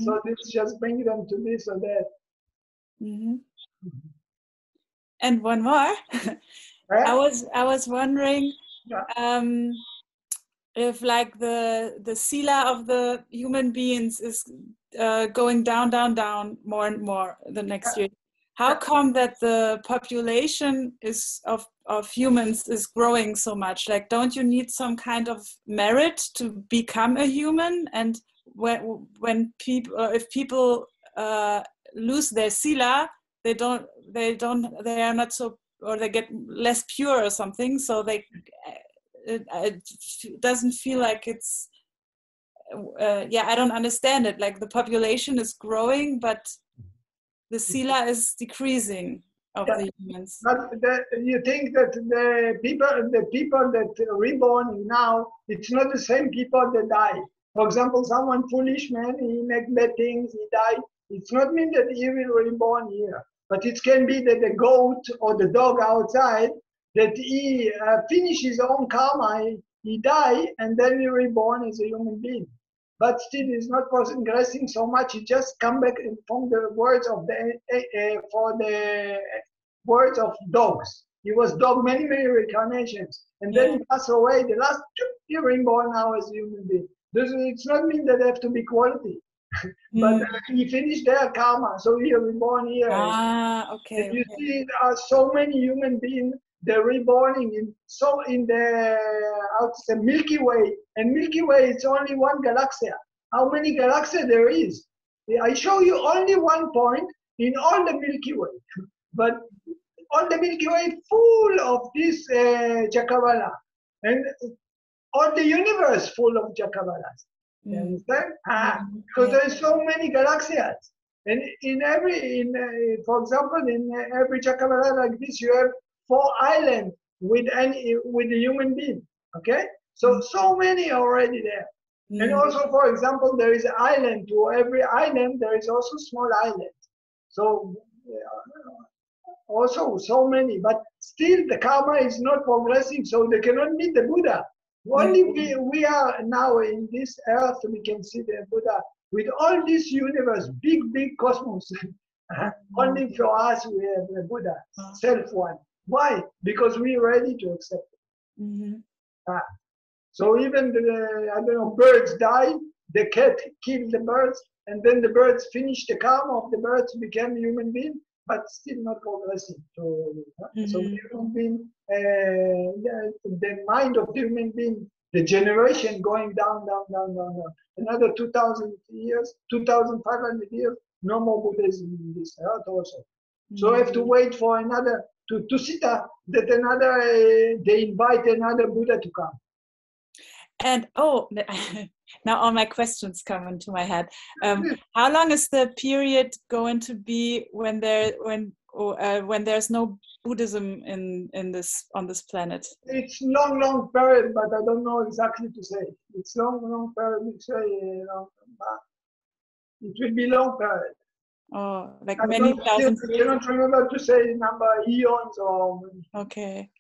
So this just brings them to this or that. And one more. I was wondering if like the sila of the human beings is going down more and more the next year. How come that the population of humans is growing so much? Like, don't you need some kind of merit to become a human? And when people, if people lose their sila, they are not so, or they get less pure or something. So it doesn't feel like it's. I don't understand it. Like the population is growing, but the sila is decreasing of the humans. But you think that the people that are reborn now, it's not the same people that die. For example, someone foolish man, he make bad things, he died. It's not mean that he will reborn here, but it can be that the goat or the dog outside, that he finish his own karma, he die, and then he reborn as a human being. But still, he's not progressing so much. He just come back from the words of the words of dogs. He was dog many reincarnations, and then he passed away. The last he reborn now as a human being. It's not mean that they have to be quality, but he finished their karma, so he reborn here. Okay. And you see, there are so many human beings. They're reborning in the Milky Way, and Milky Way is only one galaxy. How many galaxies there is? I show you only one point in all the Milky Way, but all the Milky Way full of this Chakravana, and all the universe full of Chakravana's. You understand? Because there's so many galaxies, and for example, in every Chakravana like this, you have 4 islands with the human being. Okay, so many already there. And also, for example, there is an island. To every island, there is also small island. So also so many, but still the karma is not progressing, so they cannot meet the Buddha. Only we are now in this earth, we can see the Buddha with all this universe, big cosmos. Only for us we have the Buddha, self one. Why? Because we are ready to accept it. So even birds die, the cat killed the birds, and then the birds finish the karma of the birds, became human being, but still not progressing. So human being, the mind of the human being, the generation going down. Another 2,000 years, 2,500 years, no more Buddhism in this earth also. So I have to wait for another to Sita, that they invite another Buddha to come. And now all my questions come into my head. How long is the period going to be when there's no Buddhism on this planet? It's long period, but I don't know exactly to say. It's long period to say. It will be long period. Oh, like many thousands years. I cannot remember to say number eons or. Okay.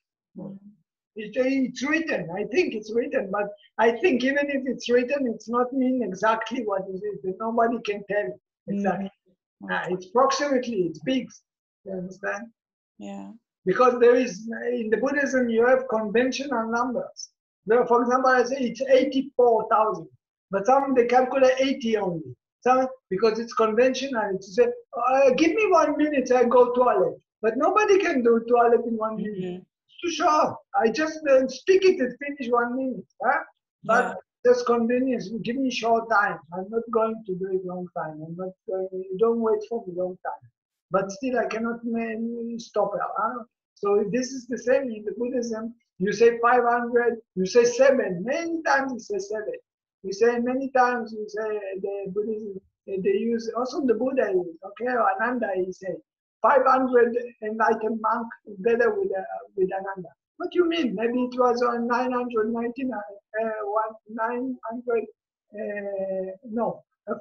It's written. I think it's written, but I think even if it's written, it's not mean exactly what it is. Nobody can tell exactly. It's approximately, it's big. You understand? Yeah. Because there is, in the Buddhism, you have conventional numbers. There, for example, I say it's 84,000, but some they calculate 80 only. Some, because it's conventional, it's say, give me 1 minute, I go toilet. But nobody can do toilet in 1 minute. It's too short. I just speak it and finish 1 minute. Huh? But just convenience, give me short time. I'm not going to do it long time. I'm not going, don't wait for me long time. But still, I cannot stop it. Huh? So this is the same in the Buddhism. You say 500, you say 7. Many times you say 7. You say many times, you say the Buddhism, they use, also the Buddha is, okay, Ananda, he said, 500 enlightened monk better with Ananda. What do you mean? Maybe it was on 999,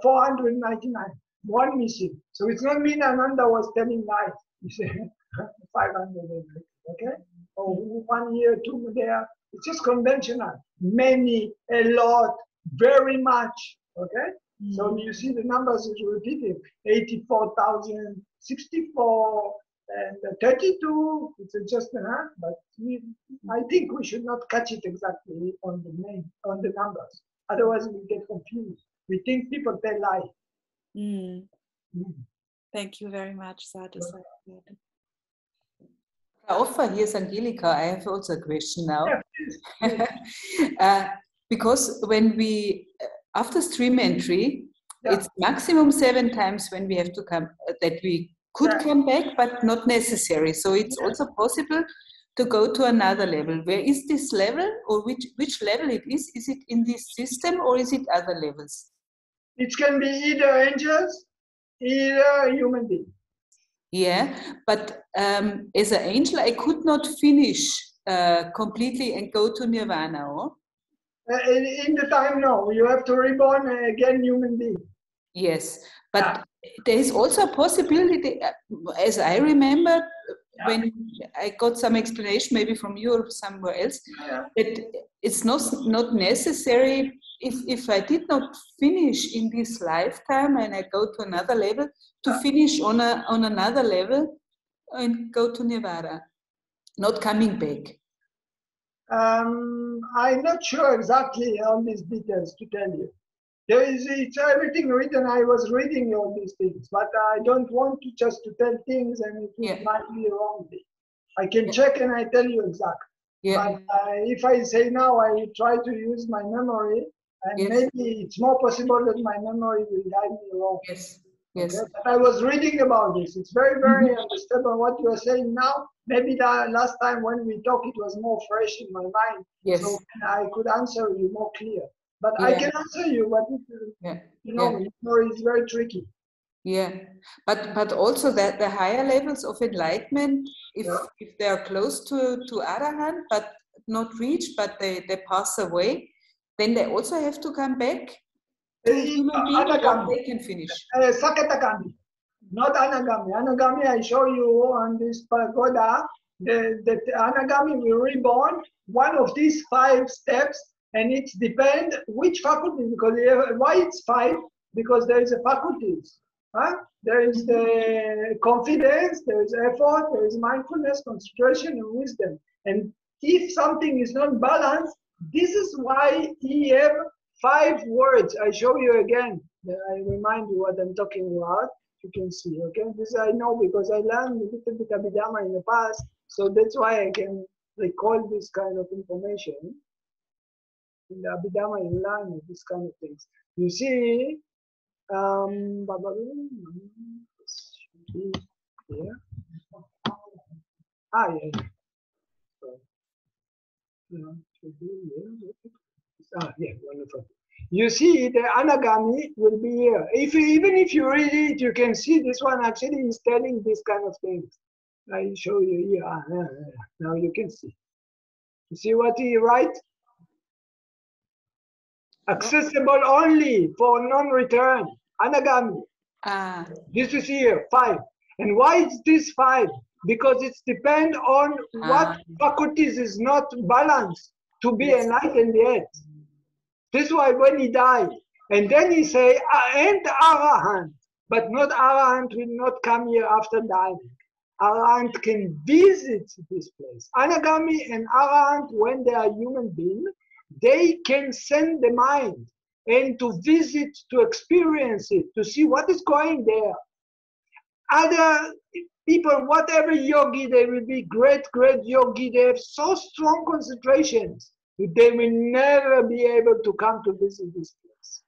499, one missing. So it's not mean Ananda was telling lies. You say 500, okay? Or 1 year, 2 there. It's just conventional. Many, a lot, very much, okay? So you see the numbers is repeated. 84,000, 64, and 32. It's just but I think we should not catch it exactly on the name, on the numbers. Otherwise, we get confused. We think people tell lie. Thank you very much, Sadhu. Ofer, here's Angelika. I have also a question now. Yeah, please. Because when we, after stream entry, it's maximum 7 times when we have to come, that we could come back, but not necessary. So it's also possible to go to another level. Where is this level, or which level it is? Is it in this system, or is it other levels? It can be either angels, either human being. Yeah, but as an angel, I could not finish completely and go to nirvana, or? In the time, no. You have to reborn again, human being. Yes, but there is also a possibility, as I remember, when I got some explanation, maybe from you or somewhere else, that it's not necessary if I did not finish in this lifetime and I go to another level, to finish on another level and go to nirvana, not coming back. I'm not sure exactly on these details to tell you. It's everything written. I was reading all these things, but I don't want to just to tell things and it might be wrongly. I can check and I tell you exactly. But if I say now, I try to use my memory, and maybe it's more possible that my memory will guide me wrong. Yes. Okay? But I was reading about this. It's very, very understandable what you are saying now. Maybe the last time when we talked, it was more fresh in my mind. Yes. So I could answer you more clear. But I can answer you, but memory is very tricky. Yeah, but also that the higher levels of enlightenment, if they are close to Arahant, but not reached, but they pass away, then they also have to come back to human being, or they can finish. Sakatagami, not Anagami. Anagami, I show you on this pagoda, that Anagami will reborn one of these 5 steps, and it depends which faculty, because why it's 5? Because there is a faculties. There is the confidence, there is effort, there is mindfulness, concentration, and wisdom. And if something is not balanced, this is why he have 5 words. I show you again. I remind you what I'm talking about. You can see, okay? This I know because I learned a little bit Abhidhamma in the past, so that's why I can recall this kind of information. In the Abhidhamma, you learn this kind of things. You see, here. Wonderful. You see, the Anagami will be here. Even if you read it, you can see this one actually is telling this kind of things. I show you here. Now you can see. You see what he writes? Accessible only for non-return. Anagami. This is here, 5. And why is this 5? Because it's depend on what faculties is not balanced to be enlightened yet. This is why when he died, and then he say, and Arahant. But not Arahant will not come here after dying. Arahant can visit this place. Anagami and Arahant, when they are human beings, they can send the mind and to visit, to experience it, to see what is going there. Other people, whatever yogi, they will be great yogi, they have so strong concentrations that they will never be able to come to visit this place.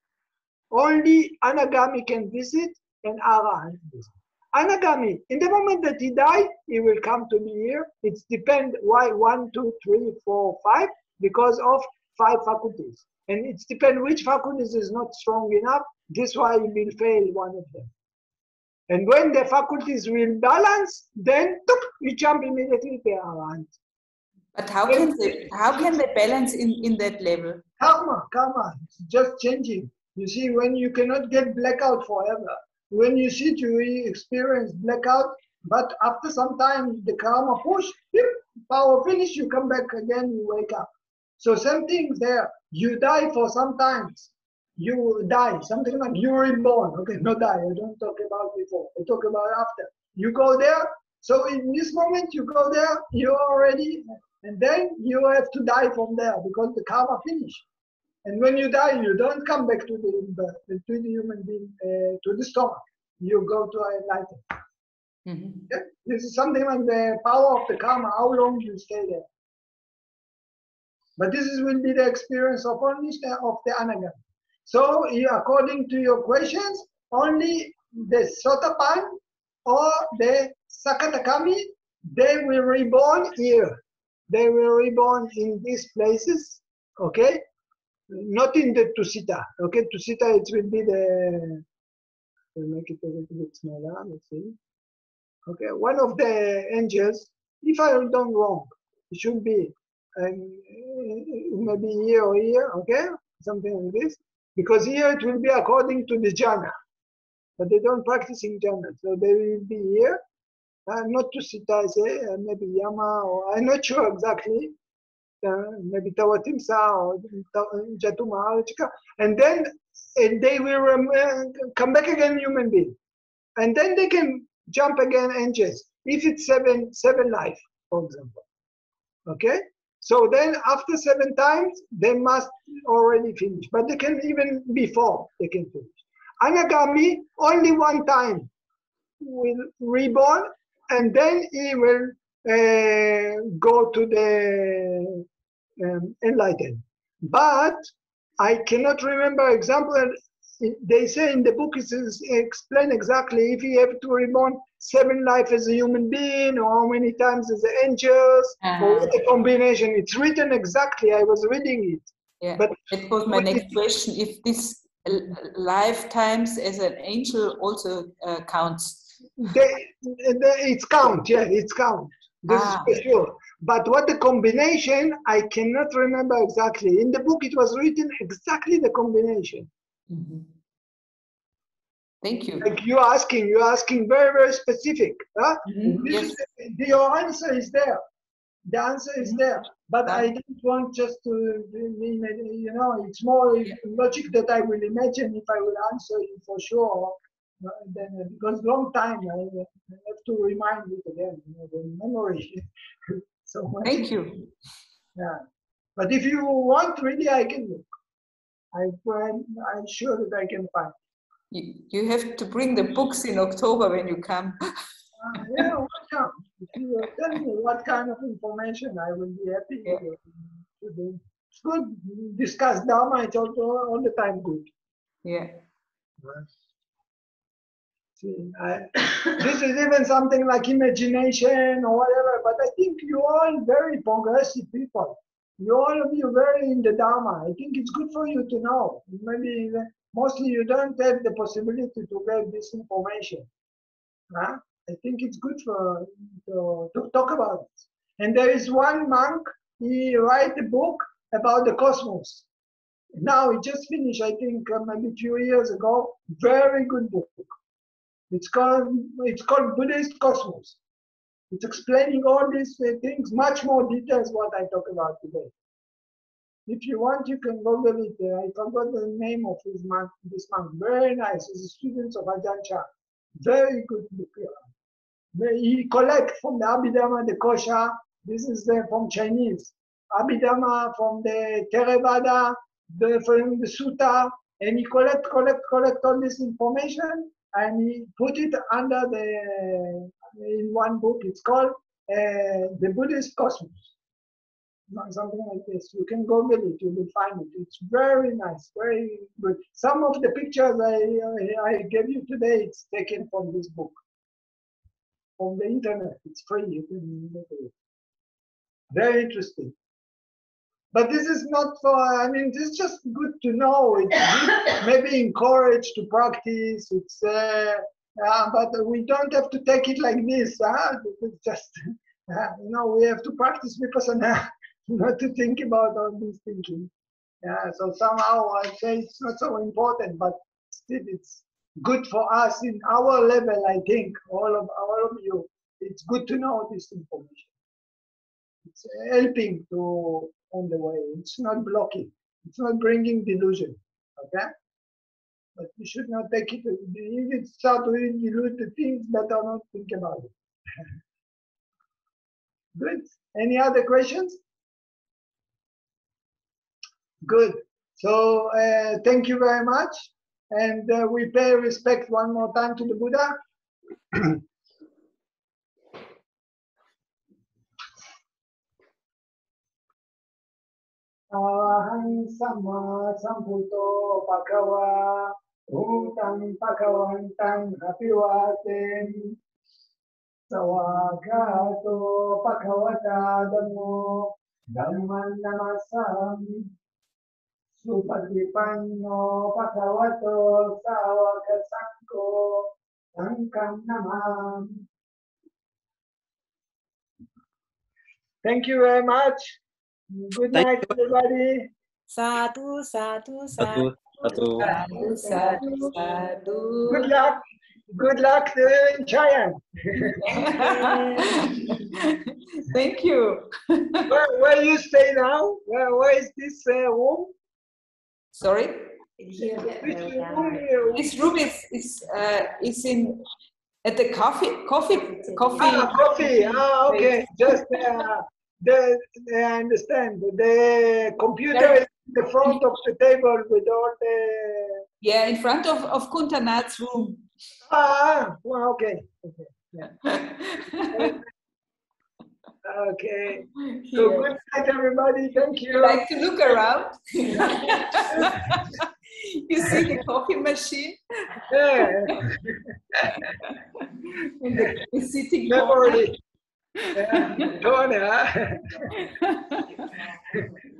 Only Anagami can visit and Arahant visit. Anagami, in the moment that he died, he will come to me here. It depends why 1, 2, 3, 4, 5, because of 5 faculties. And it depends which faculties is not strong enough. This why he will fail one of them. And when the faculties will balance, then you jump immediately to Arahant. But how can they balance in that level? Karma, it's just changing. You see, when you cannot get blackout forever, when you sit, you experience blackout, but after some time, the karma push, power finish, you come back again, you wake up. So same thing there. You die for some times. You die, something like you were reborn. Okay, not die, I don't talk about before. I talk about after. You go there, so in this moment you go there, you're already, and then you have to die from there because the karma finish. And when you die, you don't come back to the human being, to the stomach. You go to enlightenment. Mm-hmm. Okay? This is something like the power of the karma, how long you stay there. But this will be the experience of only of the Anagami. So, according to your questions, only the Sotapan or the Sakatakami, they will reborn here. They will reborn in these places, okay? Not in the Tusita, okay? Tusita, it will be the, we'll make it a little bit smaller, let's see. Okay, one of the angels, if I have done wrong, it should be maybe here or here, okay? Something like this. Because here it will be according to the jhana. But they don't practice in jhana, so they will be here. Not Tusita, I say, maybe Yama, or I'm not sure exactly. Maybe Tawatimsa or Jatuma, and then they will come back again human being. And then they can jump again angels, if it's seven life, for example. Okay? So then after 7 times, they must already finish. But they can even before they can finish. Anagami, only 1 time will reborn, and then he will go to the enlightened. But I cannot remember example. They say in the book it is explain exactly if you have to reborn 7 life as a human being, or how many times as the angels, or what the combination. It's written exactly. I was reading it. Yeah, but that was my next question. If this lifetimes as an angel also counts. It's count. Yeah, it's count. This is for sure. But what the combination, I cannot remember exactly. In the book, it was written exactly the combination. Mm-hmm. Thank you. Like you're asking very specific. Huh? Mm-hmm. Yes. Your answer is there. The answer is there. But I don't want just to, it's more logic that I will imagine if I will answer you for sure. Then, because long time, I have to remind it again, the memory. So much. Thank you. Yeah. But if you want, really, I can look. I'm sure that I can find. You have to bring the books in October when you come. Yeah, welcome. If you tell me what kind of information, I will be happy to do. It's good. Discuss Dharma, it's also all the time good. Yeah. See, this is even something like imagination or whatever, but I think you all very progressive people. You all of you very in the Dharma. I think it's good for you to know. Maybe mostly you don't have the possibility to get this information. Huh? I think it's good to talk about it. And there is one monk, he write a book about the cosmos. Now he just finished, I think maybe a few years ago, very good book. It's called Buddhist Cosmos. It's explaining all these things, much more details what I talk about today. If you want, you can Google it. I forgot the name of this monk. Very nice. He's a student of Ajarn. Very good book. He collects from the Abhidhamma, the Kosha. This is from Chinese. Abhidhamma from the Theravada, from the Sutta, and he collect all this information, and he put it under in one book. It's called The Buddhist Cosmos. Something like this. You can Google it, you will find it. It's very nice, very good. Some of the pictures I gave you today, it's taken from this book. From the internet, it's free. You can look at it. Very interesting. But this is not for, I mean, this is just good to know. It's good, maybe encourage to practice. It's, but we don't have to take it like this. It's just, you know, we have to practice vipassana, not to think about all this thinking. Yeah, so somehow I say it's not so important, but still it's good for us in our level, I think, all of you. It's good to know this information. It's helping to on the way. It's not blocking. It's not bringing delusion. Okay? But you should not take it. If it start to dilute the things, better not think about it. Good. Any other questions? Good. So thank you very much. And we pay respect one more time to the Buddha. Aham Sama Sambuddho Bhagava Bhutam Bhagavantam Apivatem Savagato Bhagavata Dhammo Dhamman Namasami Supatipanno Bhagavato Savaka Sankho Sankam Namam. Thank you very much. Good night, everybody. Sadhu, sadhu, sadhu. Satu. Sadhu, sadhu, sadhu. Good luck. Good luck in Cheyenne. Thank you. Where you stay now? Where is this room? Sorry? Which room? This room is in at the coffee. Ah, coffee. Ah, okay. Just I understand. The computer is in the front of the table with all the. Yeah, in front of Kuntanath's room. Ah, well, okay. Yeah. Okay. So good night, everybody. Thank you. You like to look around? You see the coffee machine? Yeah. And the sitting Memory. Yeah. Corner.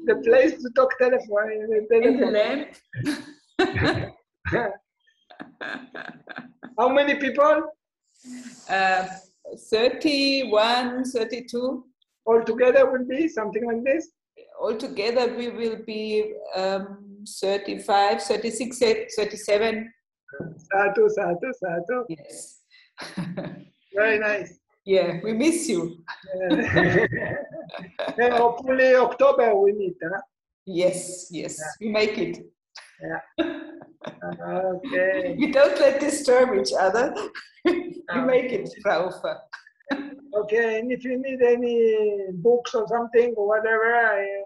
The place to talk telephone. and the lamp. How many people? 31, 32. All together will be something like this? Altogether we will be 35, 36, 37. Sadhu, sadhu, sadhu. Yes. Very nice. Yeah, we miss you. Then hopefully October we meet, huh? Yes, yes, we make it. Yeah. Okay. We don't let disturb each other. We make it, Frau Ofer. Okay, and if you need any books or something or whatever,